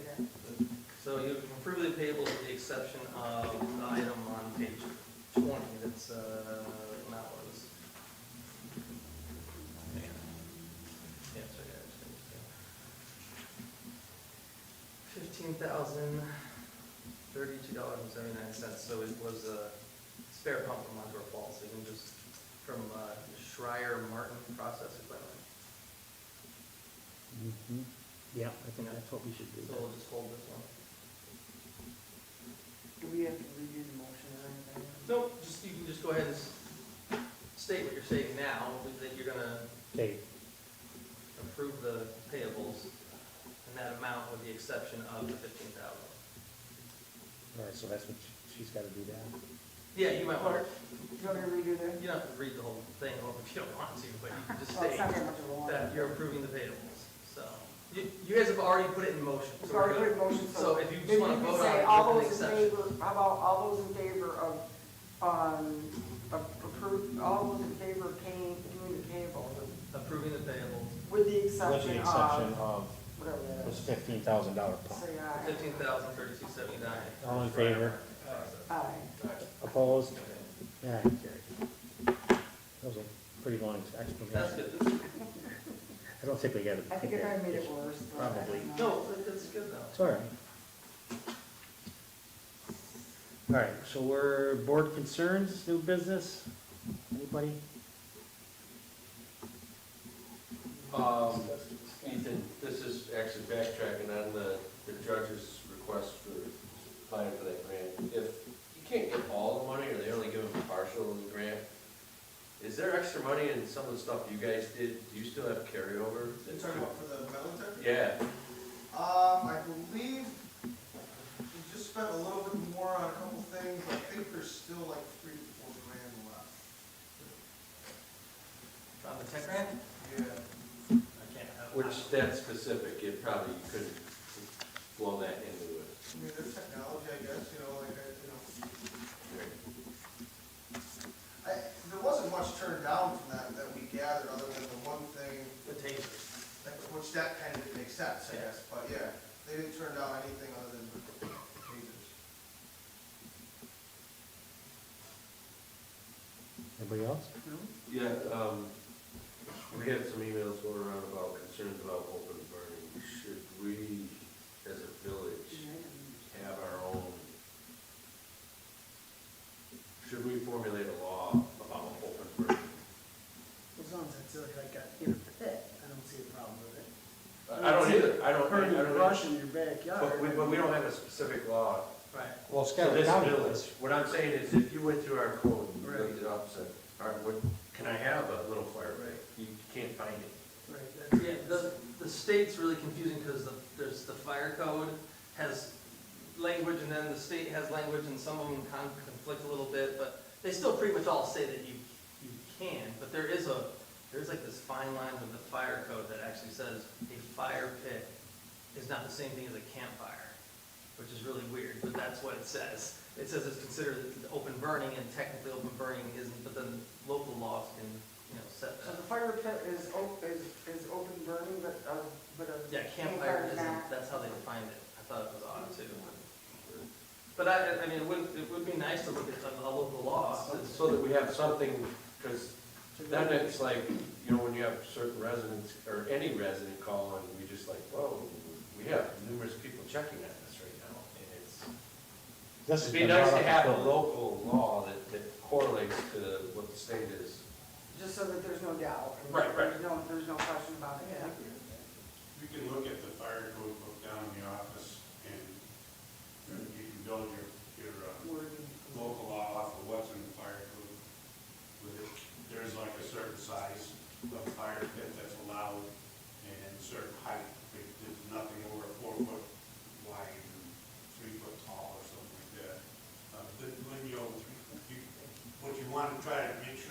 So you can approve the payables with the exception of the item on page 20, that's, not what it was. Yeah, so yeah, $15,032.79, so it was a spare pump from Montour Falls, so you can just, from Schreier Martin Process Equipment. Mhm. Yeah, I think that's what we should do. So we'll just hold this one. Do we have to redo the motion or anything? Nope, just, you can just go ahead and state what you're saying now, that you're gonna Okay, approve the payables in that amount with the exception of the 15,000. all right, so that's what she's gotta do that. Yeah, you might want, Do you want me to redo that? you don't have to read the whole thing over if you don't want to, but you can just Well, it's state not that much of a one. that you're approving the payables, so. You guys have already put it in motion, It's so we're already put in good. motion, So so if you just maybe wanna you could vote on say it all with an those in exception. favor, how about all those in favor of approve, all those in favor of paying, doing the payable, Approving the payables, with the With exception the exception of, of whatever that this is. $15,000 pump. Say aye. $15,032.79. All in favor? Aye. Opposed? Yeah, carried. That was a pretty long That's explanation. good. I don't think we got it. I think if I made it worse. but I Probably. don't know. No, that's good though. It's all right. All right, so we're board concerns, new business? Anybody? Ethan, this is actually backtracking on the judge's request for applying for that grant. If you can't get all the money, or they only give them partial of the grant, is there extra money in some of the stuff you guys did? Do you still have carryover? You're talking about for the metal detector? Yeah, I believe we just spent a little bit more on a couple things. I think there's still like $3 to $4 grand left. On the tech grant? Yeah. I can't have. which that specific, it probably couldn't flow that into it. I mean, there's technology, I guess, you know, there wasn't much turned down from that we gathered, other than the one thing, The tasers. which that kind of didn't make sense, I guess, but yeah, they didn't turn down anything other than tasers. Anybody else? Yeah, we had some emails going around about concerns about open burning. Should we, as a village, have our own, should we formulate a law about open burning? As long as it's like in a pit, I don't see a problem with it. I don't either, I don't Burning either. brush in your backyard. But we don't have a specific law. Right. Well, So Scott this County village, does. what I'm saying is, if you went through our code, and you Right. looked it up, said, all right, what, can I have a little fire break? You can't find it. Right, that's, Yeah, the state's really confusing because there's the fire code has language and then the state has language and some of them conflict a little bit, but they still pretty much all say that you can, but there's like this fine line with the fire code that actually says a fire pit is not the same thing as a campfire, which is really weird, but that's what it says. It says it's considered open burning and technically open burning isn't, but then local laws can, set So that. the fire pit is open burning, but a. Yeah, campfire isn't, not. that's how they defined it. I thought it was odd too. But I mean, it would be nice to look at a local law. So that we have something, because then it's like, when you have certain residents, or any resident call, and we just like, whoa, we have numerous people checking on this right now, and This has it'd be been nice brought to up have a before. local law that correlates to what the state is. Just so that there's no doubt. Right, right. There's no question about it. Yeah. You can look at the fire code book down in the office, and you can build your local law off of what's in the fire code. With it, there's like a certain size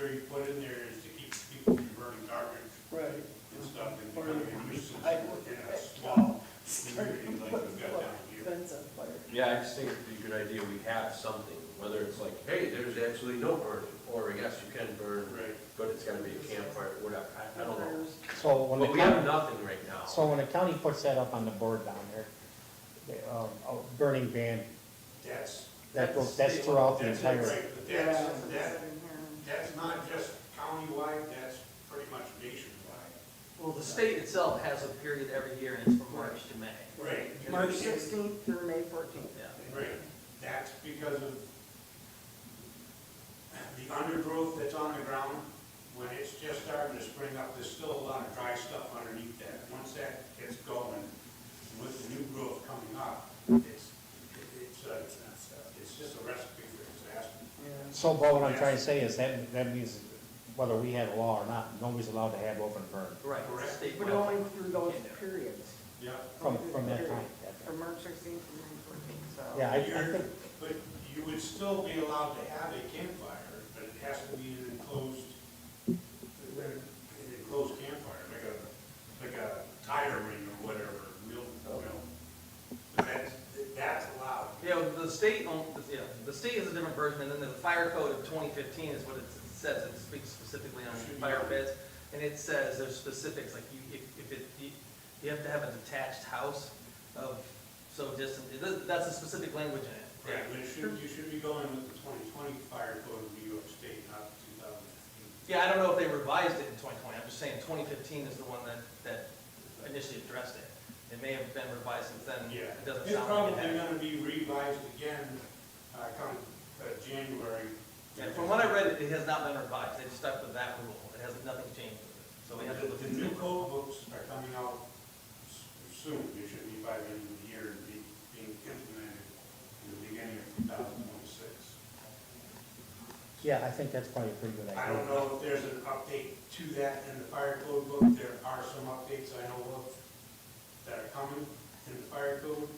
sure you put in there is to keep people from burning garbage Right. and stuff and Or becoming a nuisance I- in a small Start community like we've got down here. fence on fire. Yeah, I just think it'd be a good idea, we have something, whether it's like, hey, there's absolutely no burning, or yes, you can burn, Right. but it's gotta be a campfire, whatever, I don't know. So when the But we have county, nothing right now. so when the county puts that up on the board down there, a burning ban, That's, that's throughout the that's it, entire. right, but Yeah, that's, that's what it that, said in here. that's not just countywide, that's pretty much nationwide. Well, the state itself has a period every year, and it's from March to May. Right. March 16th through May 14th. Yeah. Right, that's because of the undergrowth that's on the ground. When it's just starting to spring up, there's still a lot of dry stuff underneath that. Once that gets going, with the new growth coming up, it's just a recipe for disaster. So, but what I'm trying to say is that means whether we have a law or not, nobody's allowed to have open burn Right. Correct. State But wildfire. only through those Can't do it. periods. Yeah. from that Period. time. From March 16th to May 14th, so. Yeah, I You're- think, But you would still be allowed to have a campfire, but it has to be an enclosed campfire, like a tire ring or whatever, real. But that's allowed. Yeah, the state, the state has a different version, and then the fire code of 2015 is what it says, it speaks specifically on fire pits, and it says there's specifics, like you have to have a detached house of so distant, that's a specific language in it. Yeah, but you should be going with the 2020 fire code of New York State, not the 2015. Yeah, I don't know if they revised it in 2020, I'm just saying 2015 is the one that initially addressed it. It may have been revised since then, Yeah, it doesn't it's sound probably like it has. gonna be revised again, come January. Yeah, from what I read, it has not been revised, they just stuck with that rule, it has, nothing changed with it. So we have to look The at new it. code books are coming out soon, they should be by the end of the year and being implemented in the beginning of 2026. yeah, I think that's probably a pretty good idea. I don't know if there's an update to that in the fire code book, there are some updates I know of that are coming in the fire code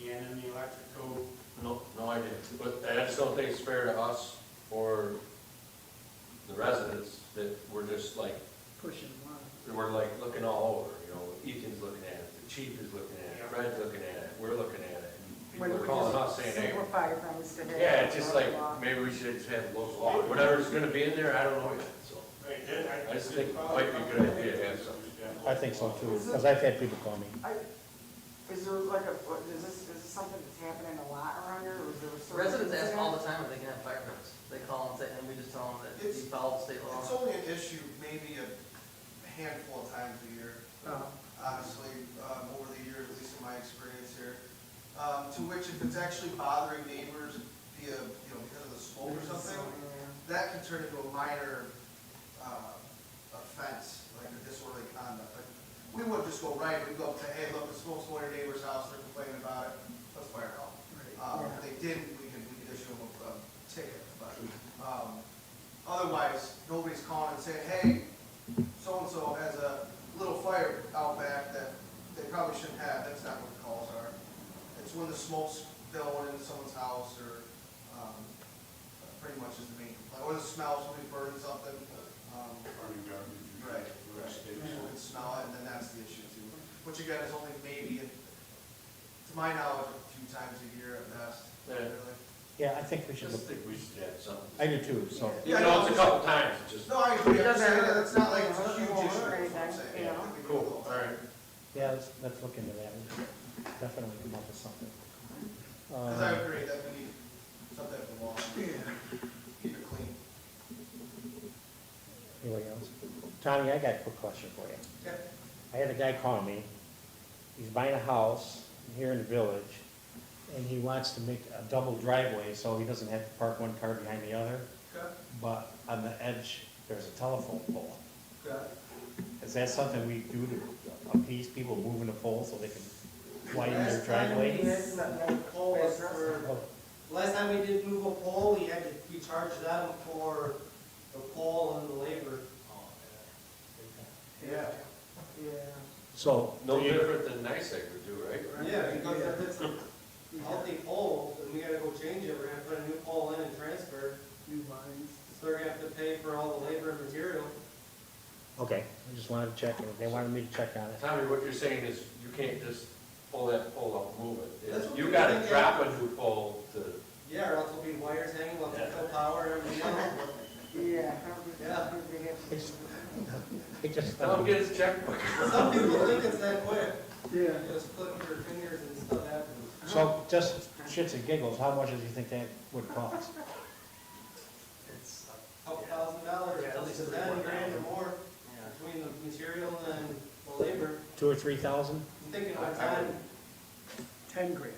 and in the electric code. No idea, but I just don't think it's fair to us or the residents that we're just like, Pushing them on. we're like looking all over, you know, Ethan's looking at it, the chief is looking at it, Fred's looking at it, we're looking at it. And When people we are calling just us saying, hey, Simplify things to. yeah, it's just like, maybe we should just have local law, whatever's gonna be in there, I don't know yet, so. Right, I just think it might be a good idea to have something. I think so too, because I've had people call me. Is there like is this something that's happening a lot around here, or is there a certain? Residents ask all the incident? time if they can have fire pits, they call and say, and we just tell them that you It's- follow the state law. It's only an issue maybe a handful of times a year, Oh. honestly, over the years, at least in my experience here. To which if it's actually bothering neighbors via, because of the smoke or something, that can turn into a minor offense, like a disorderly conduct. Like, we wouldn't just go right, we'd go up to, hey, look, the smoke's going to your neighbor's house, they're complaining about it, let's fire it out. If they didn't, we could issue them a ticket, but, otherwise, nobody's calling and saying, hey, so-and-so has a little fire out back that they probably shouldn't have, that's not what the calls are. It's when the smoke's going into someone's house, or, pretty much is the main complaint, or the smell, somebody burning something, Burning garbage. right, State. people can smell it, and then that's the issue too. Which again is only maybe, to my knowledge, a few times a year at best, Yeah. really. Yeah, I think we should Just look, think we should add something. I do too, so. Even though it's a couple times, it's just, No, I agree, It I'm doesn't saying hurt. that it's not like it's a It huge won't issue, hurt is what I'm anything, saying. you know? I think we cool, do it all right. Yeah, let's look into that, we should definitely come up with something. Because I agree that we need something for the law, keep it clean. Anybody else? Tommy, I got a quick question for you. Yeah. I had a guy call me, he's buying a house here in the village, and he wants to make a double driveway, so he doesn't have to park one car behind the other, Okay, but on the edge, there's a telephone pole. okay. Is that something we do to appease people moving the pole so they can widen their Last time we driveway? did the pole was for, Oh, last time we did move a pole, we charged them for the pole and the labor. Yeah. Yeah. So, no different than NICEAG would do, right? Yeah, because if it's a healthy pole, then we gotta go change it, we're gonna put a new pole in and transfer. New lines. they're gonna have to pay for all the labor and material. Okay, I just wanted to check, they wanted me to check on it. Tommy, what you're saying is you can't just pull that pole up and move it. That's what You we gotta think drop a happens. new pole to, Yeah, or else there'll be wires hanging, we'll have to Yeah. fill power and everything else. Yeah. Yeah. It just, tell him to get his checkbook. Some people think it's that quick. Yeah. Just click your fingers and stuff happens. so just shits and giggles, how much do you think that would cost? It's, Couple $1,000, Yeah, at at least least $3,000 10 grand or more yeah. between the material and the labor. 2 or 3,000? I'm thinking one time, 10 grand,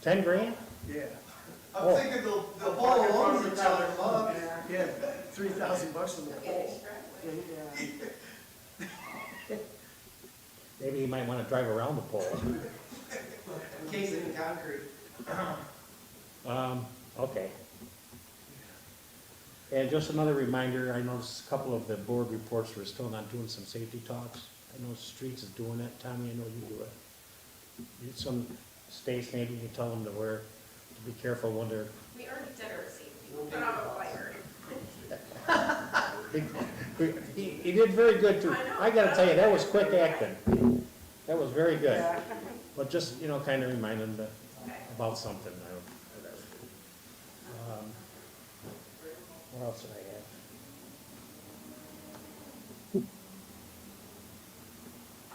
10 grand? yeah. I'm Oh. thinking they'll the park pole in front alone of is each $1,000 other. bucks. Yeah, $3,000 from the They'll get pole. extrapolated. Yeah. Maybe you might want to drive around the pole. Encased in concrete. Okay. And just another reminder, I noticed a couple of the board reports were still not doing some safety talks. I know Streets is doing it, Tommy, I know you do it. Some states, maybe you can tell them to be careful when they're, We already did our safety, we put out a fire. he did very good too. I gotta tell you, that was quick acting. That was very good. Yeah. But just, kind of remind them that, Okay. about something, whatever. What else did I have?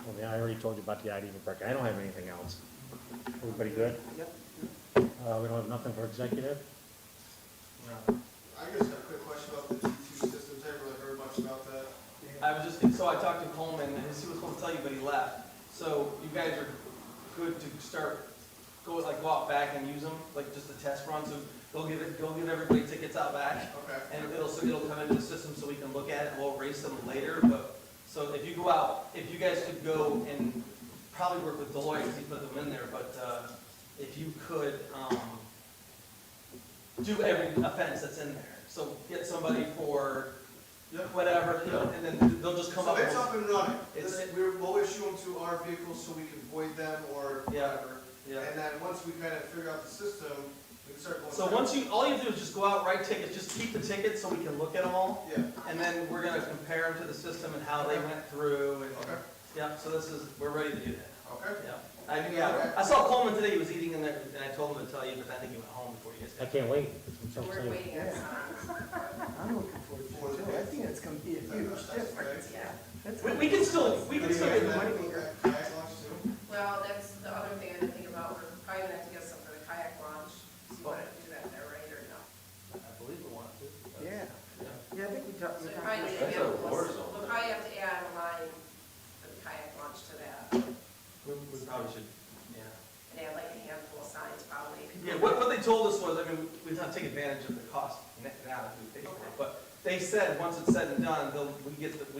Well, yeah, I already told you about the ID park. I don't have anything else. Everybody good? Yep. We don't have nothing for executive? I just have a quick question about the T2 systems, I haven't really heard much about that. I was just, so I talked to Coleman, and he was supposed to tell you, but he left. So you guys are good to start, go out back and use them, like just a test run, so go give everybody tickets out back. Okay. And it'll come into the system so we can look at it, we'll erase them later, but, so if you go out, if you guys could go and probably work with Deloitte, because he put them in there, but, if you could, do every offense that's in there. So get somebody for Yep. whatever, and then they'll just come So up. it's up and running. It's- We'll issue them to our vehicles so we can void them or Yeah. whatever. Yeah. And then once we kind of figure out the system, we can start going. So through. once all you do is just go out, write tickets, just keep the tickets so we can look at them all. Yeah, And then we're gonna compare them to the system and how they went through and, okay, yeah, so we're ready to do that. okay. Yeah. I saw Coleman today, he was eating in there, and I told him to tell you, but I think he went home before you guys I got. can't wait. I'm so We're excited. waiting on signs. I'm looking forward to it too. I think it's gonna be a huge difference. Yeah. That's We can still Are you get guys the that- money. that kayak launch too? Well, that's the other thing I didn't think about, we're probably gonna have to get some for the kayak launch. So you wanna do that there, right, or no? I believe we want to. Yeah. Yeah, I think we talked. So you probably need to That's add, a war zone. we'll probably have to add a line for the kayak launch to that. We probably should, yeah. And add like a handful of signs probably. Yeah, what they told us was, I mean, we have to take advantage of the cost now that we pay for it, but they said, once it's said and done, we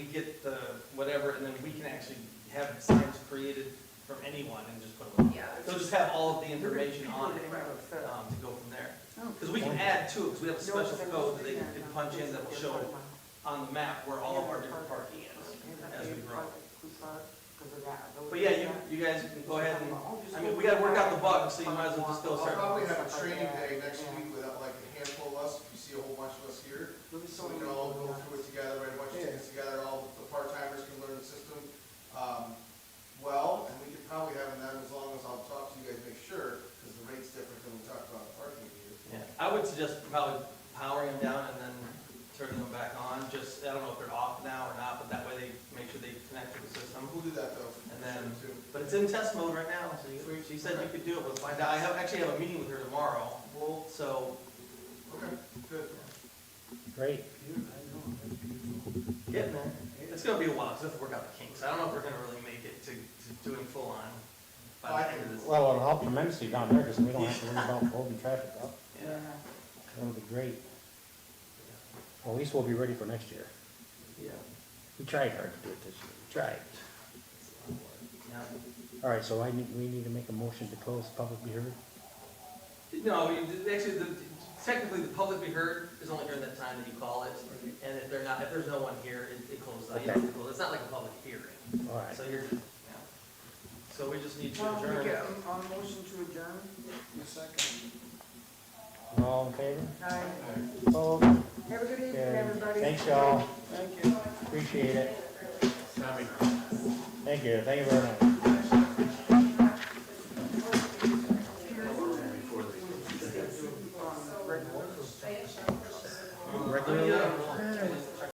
get the whatever, and then we can actually have signs created from anyone and just put them on. Yeah. They'll just have all of the information on it, to go from there. Because we can add to it, because we have a special code that they can punch in that will show on the map where all of our different parking is as we grow. But yeah, you guys can go ahead and, I mean, we gotta work out the bugs, so you might as well just go I'll start. probably have a training day next week with like a handful of us, if you see a whole bunch of us here. So we can all go through it together, write a bunch of tickets together, all the part-timers can learn the system. And we could probably have them as long as I'll talk to you guys, make sure, because the rate's different than we talked about the parking meters. Yeah, I would suggest probably powering them down and then turning them back on, just, I don't know if they're off now or not, but that way they make sure they connect to the system. We'll do that though. And then, Sure, too. but it's in test mode right now, so she said you could do it, we'll find out. Actually have a meeting with her tomorrow, Well, so, okay, good. Great. getting there. It's gonna be a while, because we have to work out the kinks. I don't know if we're gonna really make it to doing full on by the end of this. Well, it'll help tremendously down there, because we don't have to worry about holding traffic up. Yeah. That'll be great. Well, at least we'll be ready for next year. Yeah. We tried hard to do it this year, we tried. Yeah. All right, so we need to make a motion to close public hearing? No, actually, technically, the public be heard is only during that time that you call it, and if there's no one here, it closes out. You don't have to close. It's not like a public hearing, All right. so yeah. So we just need to Well, we adjourn. get a motion to adjourn. A second. All in favor? Aye. Opposed? Have a good evening, Okay. everybody. Thanks, y'all. Thank you. Appreciate it. Tommy, Thank you very much. before they. Regular. Regularly?